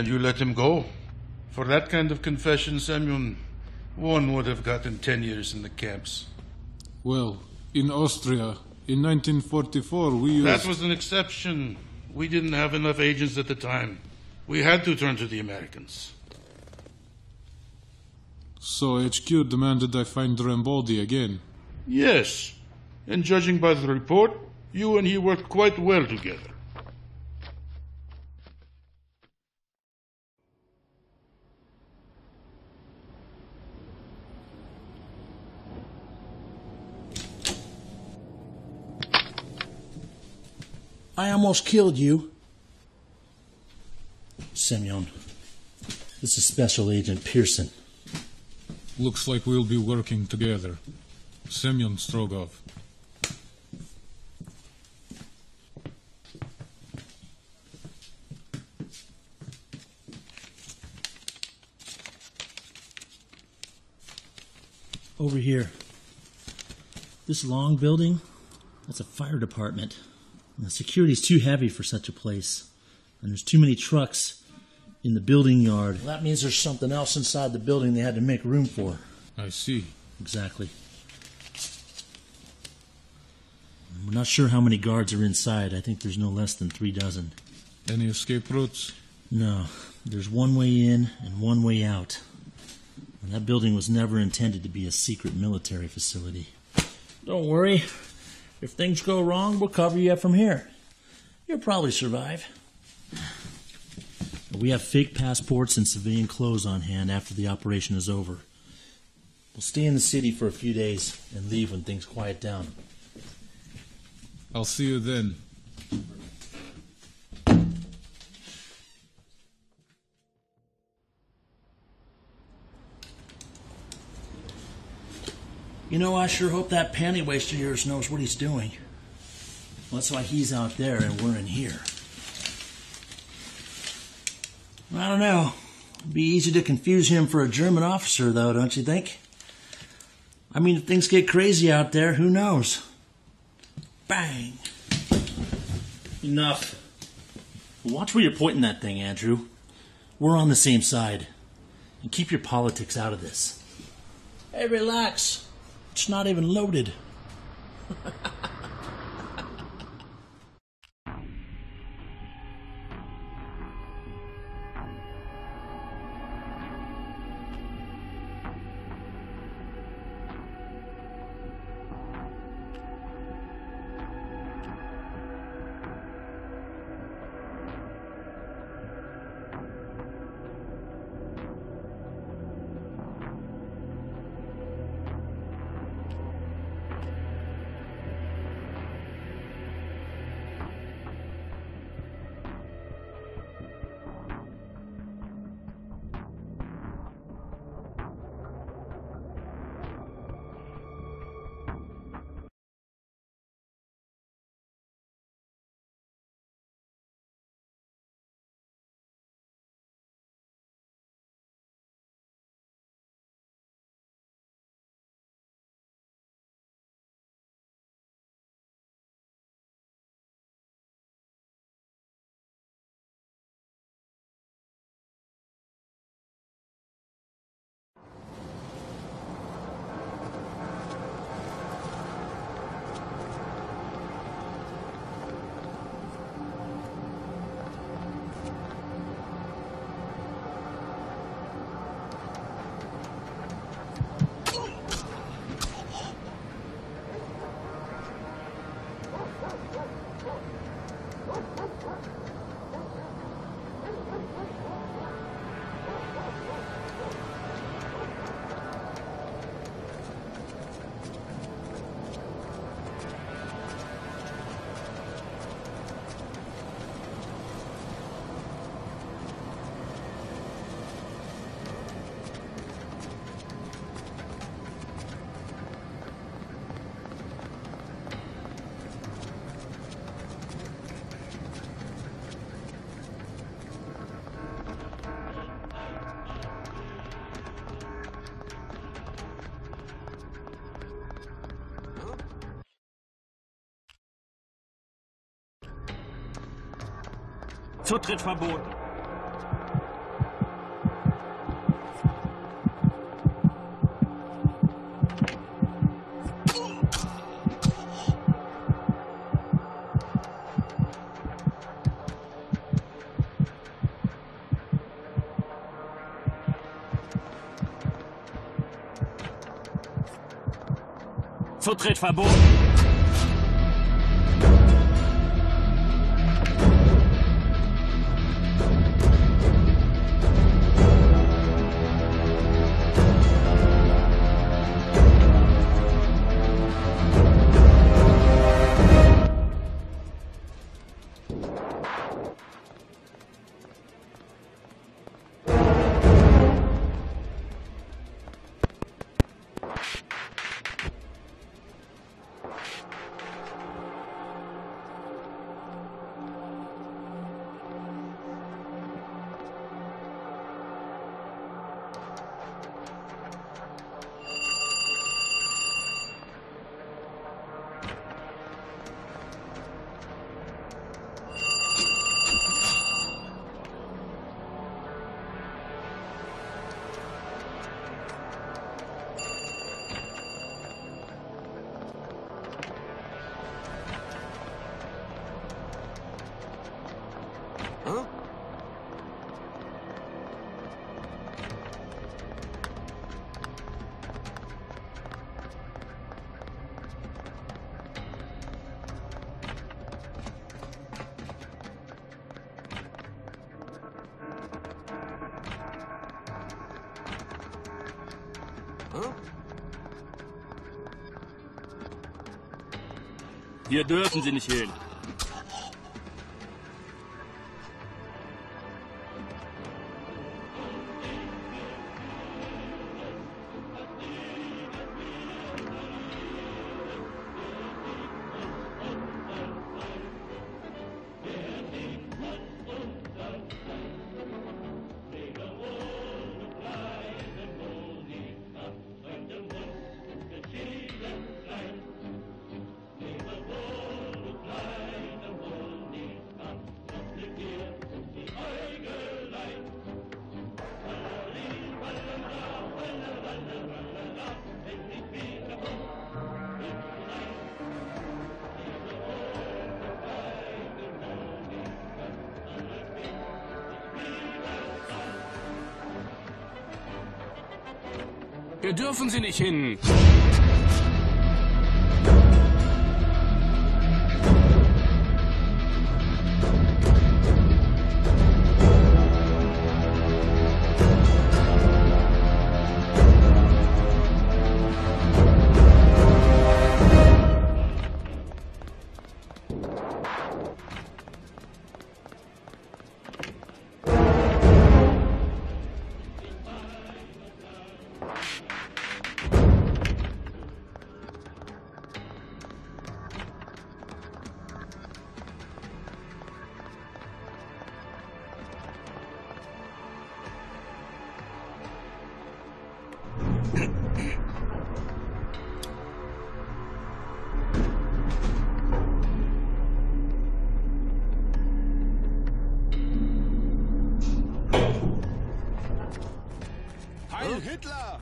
And you let him go? For that kind of confession, Semyon, one would have gotten 10 years in the camps. Well, in Austria, in 1944, we used... That was an exception. We didn't have enough agents at the time. We had to turn to the Americans. So HQ demanded I find Rambaldi again? Yes. And judging by the report, you and he worked quite well together. I almost killed you. Semyon, this is Special Agent Pearson. Looks like we'll be working together. Semyon Strogov. Over here. This long building, that's a fire department. And the security's too heavy for such a place. And there's too many trucks in the building yard. Well, that means there's something else inside the building they had to make room for. I see. Exactly. We're not sure how many guards are inside. I think there's no less than 3 dozen. Any escape routes? No. There's one way in and one way out. And that building was never intended to be a secret military facility. Don't worry. If things go wrong, we'll cover you up from here. You'll probably survive. We have fake passports and civilian clothes on hand after the operation is over. We'll stay in the city for a few days and leave when things quiet down. I'll see you then. You know, I sure hope that panty waster of yours knows what he's doing. Well, that's why he's out there and we're in here. I don't know. It'd be easy to confuse him for a German officer, though, don't you think? I mean, if things get crazy out there, who knows? Bang! Enough. Watch where you're pointing that thing, Andrew. We're on the same side. And keep your politics out of this. Hey, relax. It's not even loaded. Zutritt verboten. Zutritt verboten. Hier dürfen Sie nicht hin. Hier dürfen Sie nicht hin. Heil Hitler!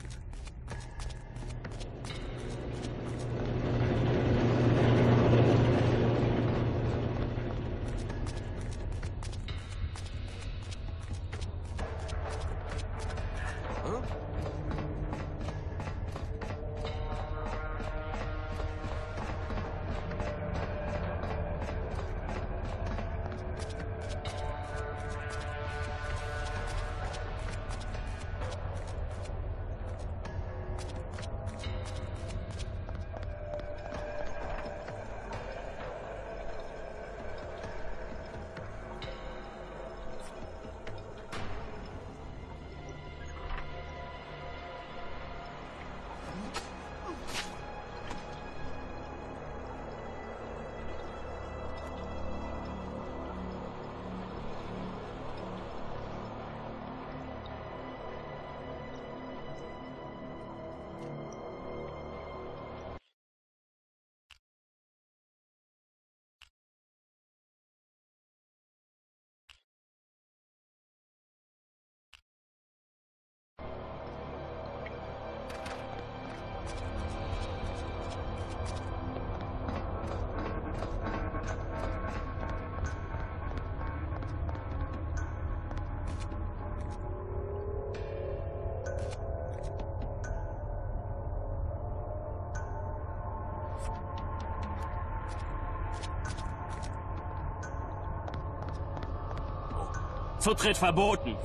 Zutritt verboten.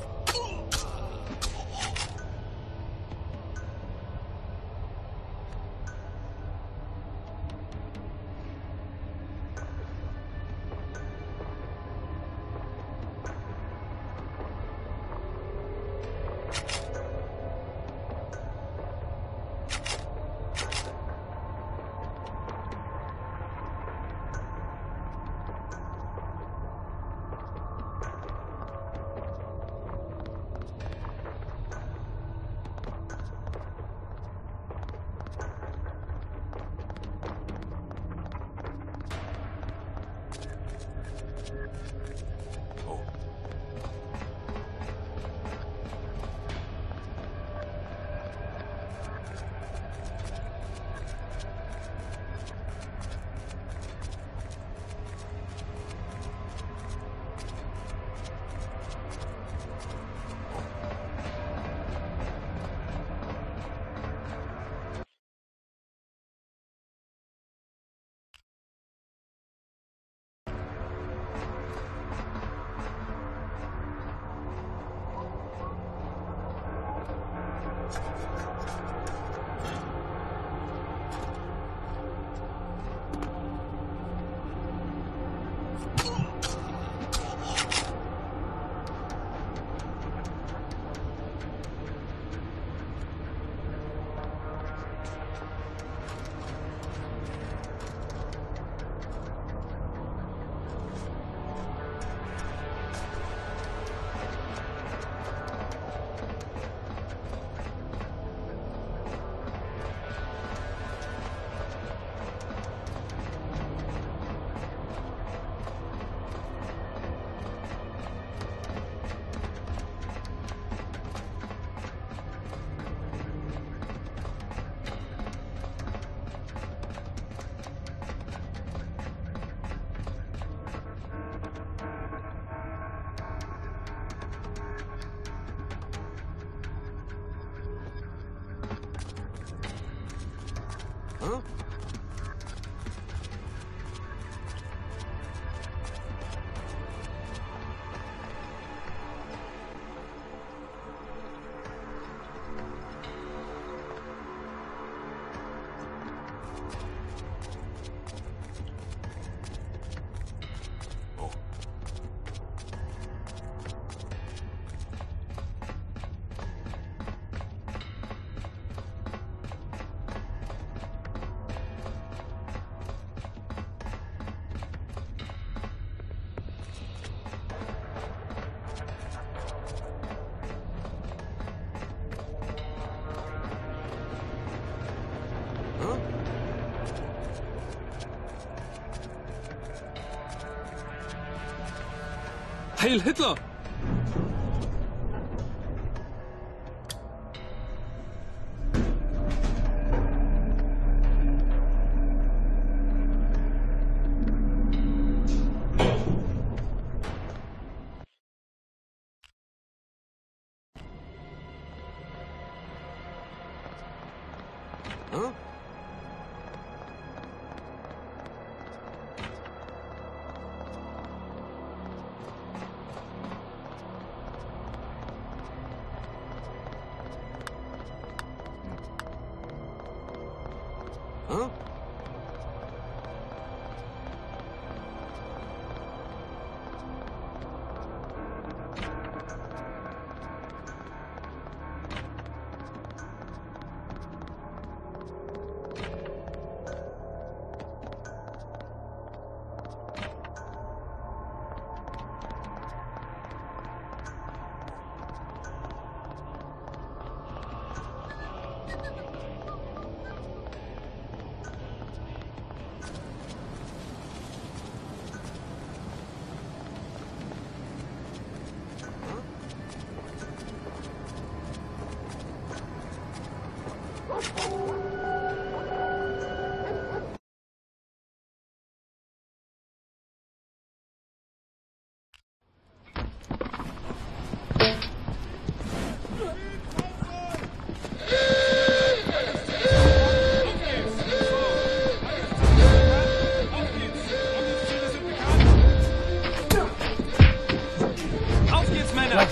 Heil Hitler!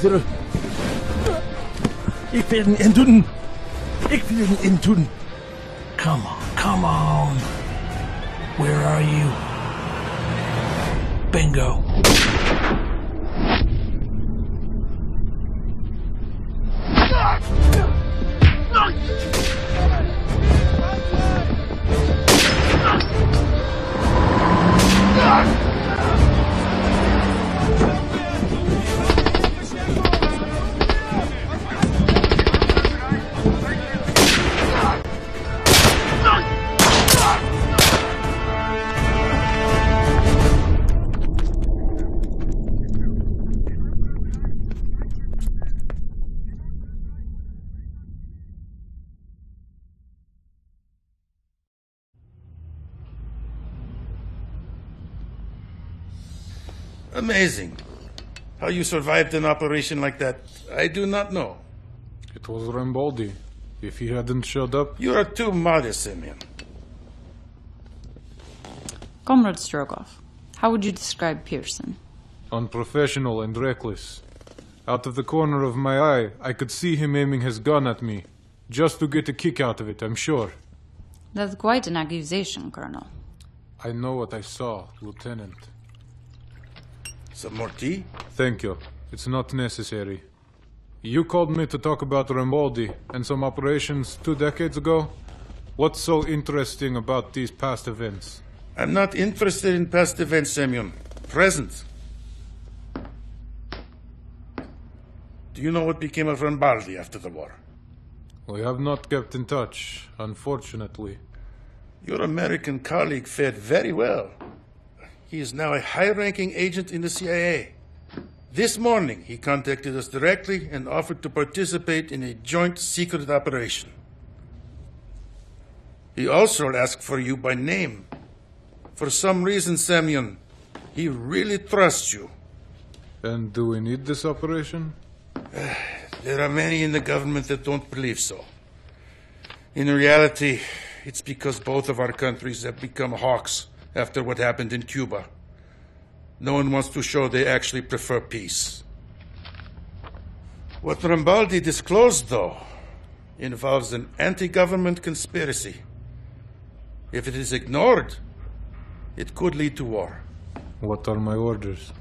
achter. Ik wil een in doen. Ik wil een in doen. Come on, come on. Where are you? Bingo. Amazing. How you survived an operation like that, I do not know. It was Rambaldi. If he hadn't showed up... You are too modest, Simeon. Comrade Strogoff, how would you describe Pearson? Unprofessional and reckless. Out of the corner of my eye, I could see him aiming his gun at me. Just to get a kick out of it, I'm sure. That's quite an accusation, Colonel. I know what I saw, Lieutenant. Some more tea? Thank you. It's not necessary. You called me to talk about Rambaldi and some operations 2 decades ago. What's so interesting about these past events? I'm not interested in past events, Semyon. Present. Do you know what became of Rambaldi after the war? We have not kept in touch, unfortunately. Your American colleague fared very well. He is now a high-ranking agent in the CIA. This morning, he contacted us directly and offered to participate in a joint secret operation. He also asked for you by name. For some reason, Semyon, he really trusts you. And do we need this operation? There are many in the government that don't believe so. In reality, it's because both of our countries have become hawks after what happened in Cuba. No one wants to show they actually prefer peace. What Rambaldi disclosed, though, involves an anti-government conspiracy. If it is ignored, it could lead to war. What are my orders?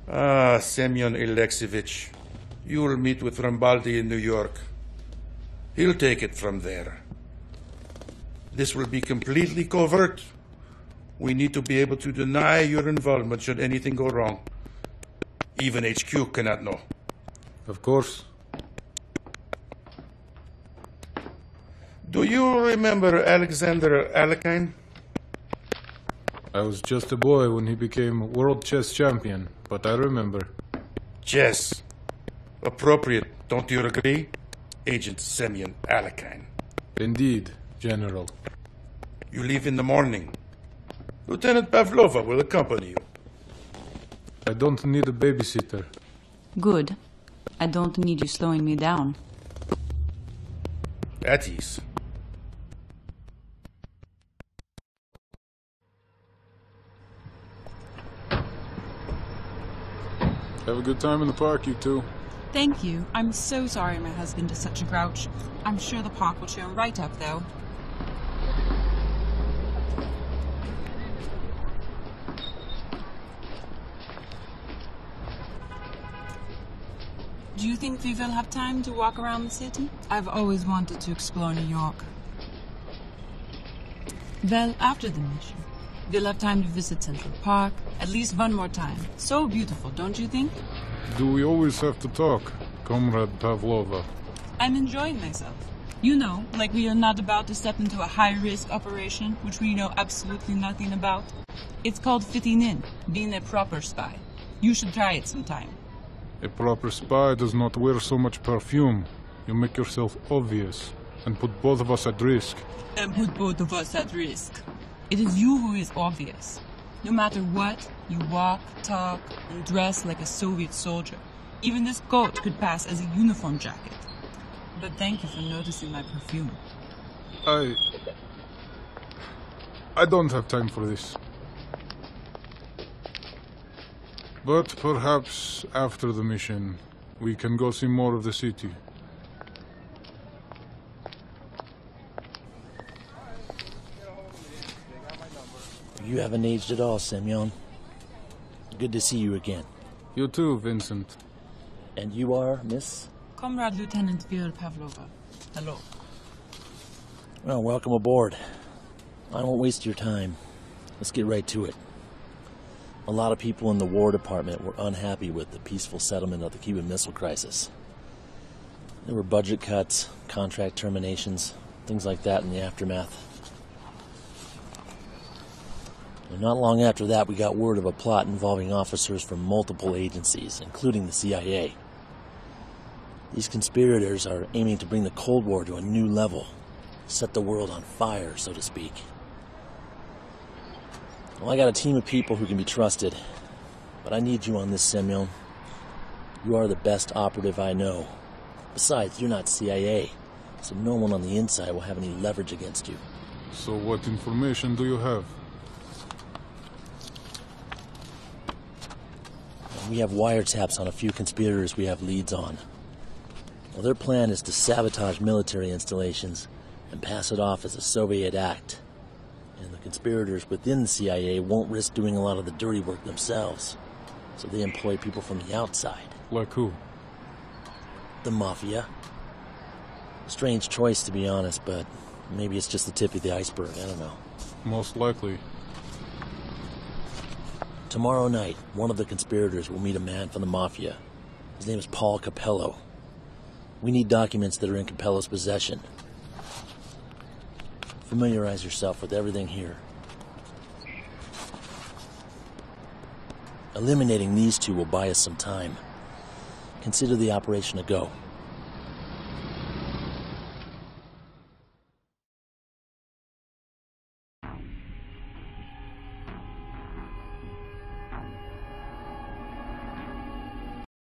Semyon Alexeyevich, you will meet with Rambaldi in New York. He'll take it from there. This will be completely covert. We need to be able to deny your involvement should anything go wrong. Even HQ cannot know. Of course. Do you remember Alexander Alekhine? I was just a boy when he became world chess champion, but I remember. Chess. Appropriate, don't you agree? Agent Semyon Alekhine. Indeed, General. You leave in the morning. Lieutenant Pavlova will accompany you. I don't need a babysitter. Good. I don't need you slowing me down. At ease. Have a good time in the park, you two. Thank you. I'm so sorry my husband is such a grouch. I'm sure the park will cheer him right up, though. Do you think we will have time to walk around the city? I've always wanted to explore New York. Well, after the mission, we'll have time to visit Central Park at least one more time. So beautiful, don't you think? Do we always have to talk, Comrade Pavlova? I'm enjoying myself. You know, like we are not about to step into a high-risk operation, which we know absolutely nothing about. It's called fitting in, being a proper spy. You should try it sometime. A proper spy does not wear so much perfume. You make yourself obvious and put both of us at risk. And put both of us at risk. It is you who is obvious. No matter what, you walk, talk, and dress like a Soviet soldier. Even this coat could pass as a uniform jacket. But thank you for noticing my perfume. I don't have time for this. But perhaps after the mission, we can go see more of the city. You haven't aged at all, Semyon. Good to see you again. You too, Vincent. And you are, Miss? Comrade Lieutenant Vera Pavlova. Hello. Well, welcome aboard. I won't waste your time. Let's get right to it. A lot of people in the War Department were unhappy with the peaceful settlement of the Cuban Missile Crisis. There were budget cuts, contract terminations, things like that in the aftermath. And not long after that, we got word of a plot involving officers from multiple agencies, including the CIA. These conspirators are aiming to bring the Cold War to a new level, set the world on fire, so to speak. Well, I got a team of people who can be trusted, but I need you on this, Semyon. You are the best operative I know. Besides, you're not CIA, so no one on the inside will have any leverage against you. So what information do you have? We have wiretaps on a few conspirators we have leads on. Well, their plan is to sabotage military installations and pass it off as a Soviet act. And the conspirators within the CIA won't risk doing a lot of the dirty work themselves, so they employ people from the outside. Like who? The Mafia. Strange choice, to be honest, but maybe it's just the tip of the iceberg, I don't know. Most likely. Tomorrow night, one of the conspirators will meet a man from the Mafia. His name is Paul Capello. We need documents that are in Capello's possession. Familiarize yourself with everything here. Eliminating these two will buy us some time. Consider the operation a go.